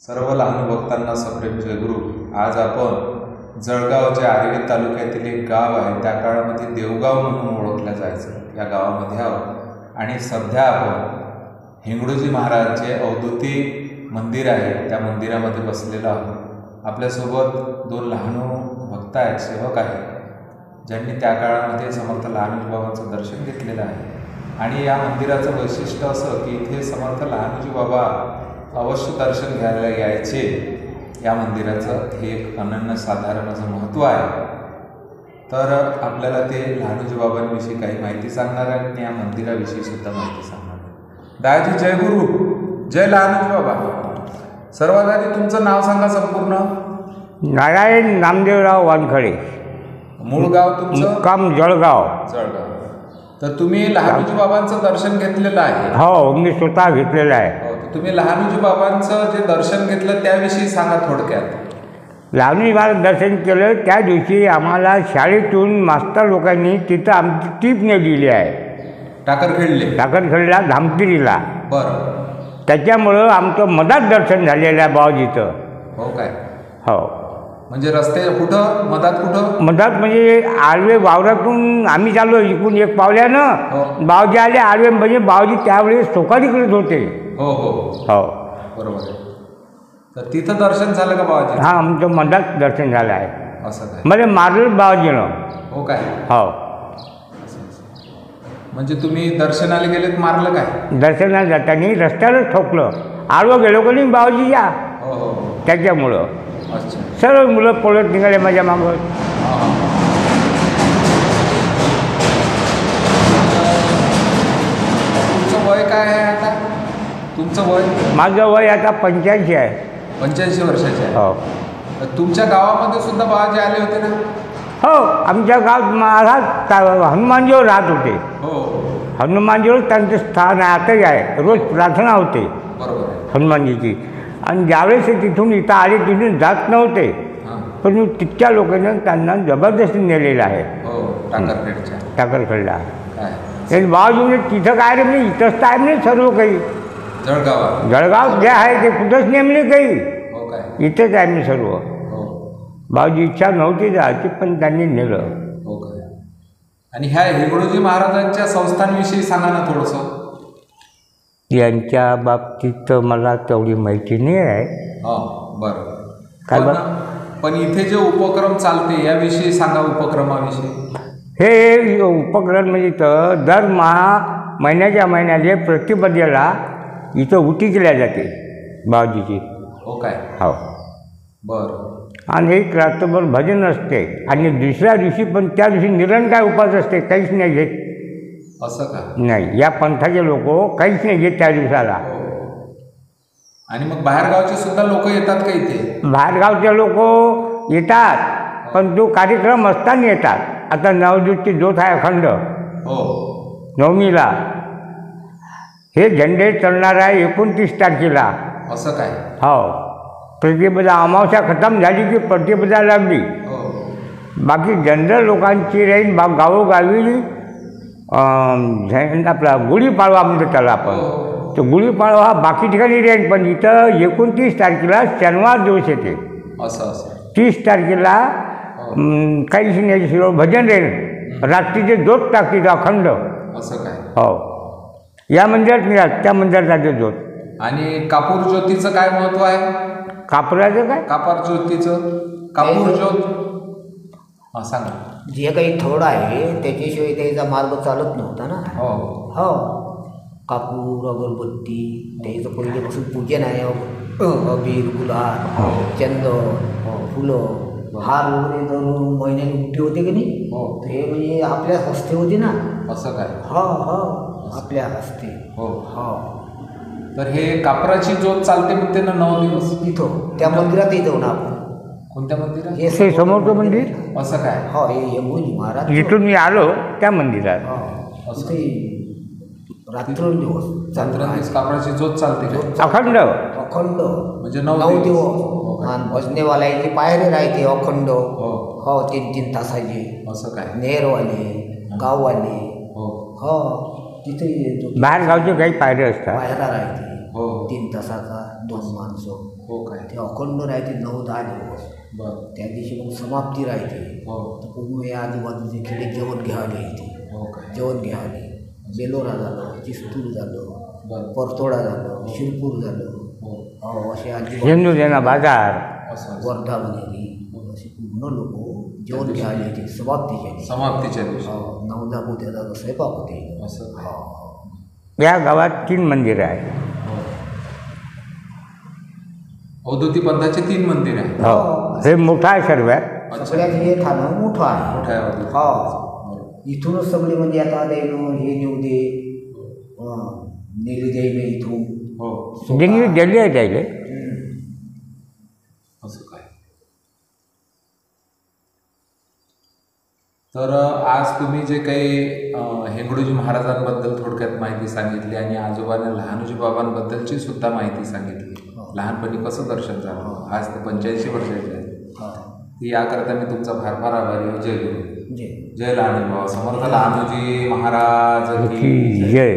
सर्व लहान भक्तांना सप्रेम जयगुरु. आज आपण जळगाव जे आर्वी तालुक्यातील एक गाव आहे त्या काळामध्ये देवगाव म्हणून ओळखलं जायचं या गावामध्ये आहोत आणि सध्या आपण हिंगडोजी महाराज जे अवधूती मंदिर आहे त्या मंदिरामध्ये बसलेलो आहोत. आपल्यासोबत दोन लहान भक्त आहेत, सेवक आहेत, ज्यांनी त्या काळामध्ये समर्थ लहानोजी बाबांचं दर्शन घेतलेलं आहे. आणि या मंदिराचं वैशिष्ट्य असं की इथे समर्थ लहानोजी बाबा अवश्य दर्शन घ्यायला यायचे. या मंदिराचं हे एक अनन्यसाधारण असं महत्त्व आहे. तर आपल्याला ते लहानोजी बाबांविषयी काही माहिती सांगणार आहे आणि या मंदिराविषयी सुद्धा माहिती सांगणार आहे. दादाजी जय गुरु, जय लहानोजी बाबा. सर्वात आधी तुमचं नाव सांगा संपूर्ण. नारायण नामदेवराव वानखडे, मूळ गाव तुमचं? मुक्काम जळगाव. जळगाव. तर तुम्ही लहानोजी बाबांचं दर्शन घेतलेलं आहे? हो, मी स्वतः घेतलेलं आहे. तुम्ही लहानोजी बाबांचं जे दर्शन घेतलं त्याविषयी सांगा थोडक्यात. लहानोजी महाराज दर्शन केलं त्या दिवशी आम्हाला शाळेतून मास्तर लोकांनी तिथं आमची टीप नेलेली आहे. टाकरखेडला धामतिरीला. बरं. त्याच्यामुळं आमचं मधात दर्शन झालेलं आहे बाबाजीचं. हो काय? हो. म्हणजे रस्ते कुठं मधात? कुठं मधात म्हणजे आळवे वावरातून आम्ही चाललो इकडून एक पावल्यानं बाबाजी आले आळवे. म्हणजे बाबाजी त्यावेळेस सोकारी करत होते. हो हो हो, बरोबर आहे. तर तिथं दर्शन झालं का बाबाजी? हां, आमचं मधात दर्शन झालं आहे. असं काय? मला मारलं बाबाजीनं. हो काय? हो. म्हणजे तुम्ही दर्शनाला गेलेत, मारलं काय? दर्शनाला जाताना रस्त्यालाच ठोकलं. आडवं गेलो का नाही बाबाजी या. हो हो. त्याच्यामुळं अच्छा. सर्व मुलं पळत निघाले माझ्या मागं. तुमचं वय काय आहे आता? तुमचं वय? माझं वय आता 85 आहे. 85 वर्षाचे आहे. हो. तर तुमच्या गावामध्ये सुद्धा बाबाजी आले होते ना? हो, आमच्या गावात महाराज हनुमानजीवर राहत होते. हो. हनुमानजीवर त्यांचं स्थान आहे, आताही आहे. रोज प्रार्थना होते बरोबर हनुमानजीची. आणि ज्यावेळेस ते तिथून इथं आले तिथून जात नव्हते, पण तितक्या लोकांनी त्यांना जबरदस्ती नेलेलं आहे. हो, टाकरखेडला. बाबाजी तिथं काय रे मी इथंच काय नाही सर्व काही. जळगाव जे आहे ते कुठंच नेमले काही. हो काय? इथंच आहे मी सर्व. बाबाजी इच्छा नव्हती जायची पण त्यांनी नेलं. हो काय? आणि ह्या हिंगडोजी महाराजांच्या संस्थांविषयी सांगा ना थोडंसं. यांच्या बाबतीत मला तेवढी माहिती नाही आहे. बरं. काय पण इथे जे उपक्रम चालते याविषयी सांगा, उपक्रमाविषयी. हे उपक्रम म्हणजे तर दर महिन्याच्या महिन्याला प्रतिपदेला इथं उटी केल्या जाते बाबाजीची. हो काय? हो. बरं. आणि एक रात्रभर भजन असते आणि दुसऱ्या दिवशी पण त्या दिवशी निरंकार उपास असते, काहीच नाही घेत. असं का? नाही, या पंथाचे लोक काहीच नाही घेत त्या दिवसाला. आणि मग बाहेरगावचे सुद्धा लोक येतात का इथे? बाहेरगावचे लोक येतात पण तो कार्यक्रम असताना येतात. आता नवज्योतची ज्योत आहे अखंड. हो. नवमीला हे झेंडे चढणार आहे 29 तारखेला. असं काय? हो. प्रतिपदा अमावस्या खतम झाली की प्रतिपदा लागली. बाकी जनरल लोकांची राहील गावोगावी आपला गुढीपाडवा म्हणतो त्याला आपण. तो गुढीपाडवा हा बाकी ठिकाणी राहील पण इथं 29 तारखेला शनिवार दिवस येते. 30 तारखेला काही शिव भजन राहील. रात्रीचे ज्योत टाकते अखंड. असं काय? हो. या मंदिरात मिळाल त्या मंदिरात जाते ज्योत. आणि कापूर ज्योतीचं काय महत्व आहे? कापराचं काय? कापूर ज्योतीचं. कापूर ज्योत सांगा. जे काही थोडं आहे त्याच्याशिवाय त्याचा मार्ग चालत नव्हता ना. हो हो. कापूर अगरबत्ती त्याचं पहिल्यापासून पूजन आहे. अबीर गुलाल चंदन फुलं हार वगैरे दर महिन्याने उठी होते की नाही. हे म्हणजे आपल्या हस्ते होते ना. असं काय? हो हो, आपल्या हस्ते. हो हो. तर हे कापराची ज्योत चालते म्हणते ना 9 दिवस तिथं त्या मंदिरात येतो ना आपण. कोणत्या मंदिरात? हे समोरचं मंदिर. असं काय? हो, हे हिंगडोजी महाराज. जिथून मी आलो त्या मंदिरात. रात्रंदिवस कापराची ज्योत चालते अखंड. अखंड म्हणजे 9 दिवस. आणि भजनेवाल्याची पायरी राहते अखंड. हो, 3-3 तासाची. असं काय? नेरवाले गाववाले. हो, तिथे बाहेर गावचे काही पायरे असतात. पायरा राहते. हो हो 3 तासाचा 2 माणसं. हो काय ते अखंड राहते 9-10 दिवस. बरं त्या दिवशी मग समाप्ती राहते. हो तर पूर्ण या आजूबाजूचे खेडे जेवण घ्यायला येते. हो काय जेवण घ्यायला बेलोरा झालं, चिस्तूर झालं, बरं परतोडा झालं, शिरपूर झालं, हो असे आजूबाजू झेंडूदेना बाजार असं वर्धा बनेली असे पूर्ण लोक जेवण घ्यायला येते समाप्तीच्या दिवशी. समाप्तीच्या दिवशी 9-10 पोत्याचा स्वयंपाक होते. असं काय? हो. या गावात 3 मंदिरं आहेत. हो अवधूती पंथाचे 3 मंदिर आहे. हो हे मोठं आहे सर्वात. अच्छा सगळ्यात हे ठाणं मोठं आहे. मोठं आहे अवधूती. हो बरं. इथूनच सगळे म्हणजे आता द्यायनं हे नेऊ दे नेली द्यायला इथून हो ज्यांनी दिल्ली आहे त्याले असं काय. तर आज तुम्ही जे काही हेंगडूजी महाराजांबद्दल थोडक्यात माहिती सांगितली आणि आजोबाने लहानोजी बाबांबद्दलची सुद्धा माहिती सांगितली. लहानपणी कसं दर्शन झालं, आज ते 85 वर्षाचे आहेत. याकरता मी तुमचा फार फार आभारी आहे. जय गुरु, जे जय लहानोजी बाबा समर्थ लहानोजी महाराज की की जय.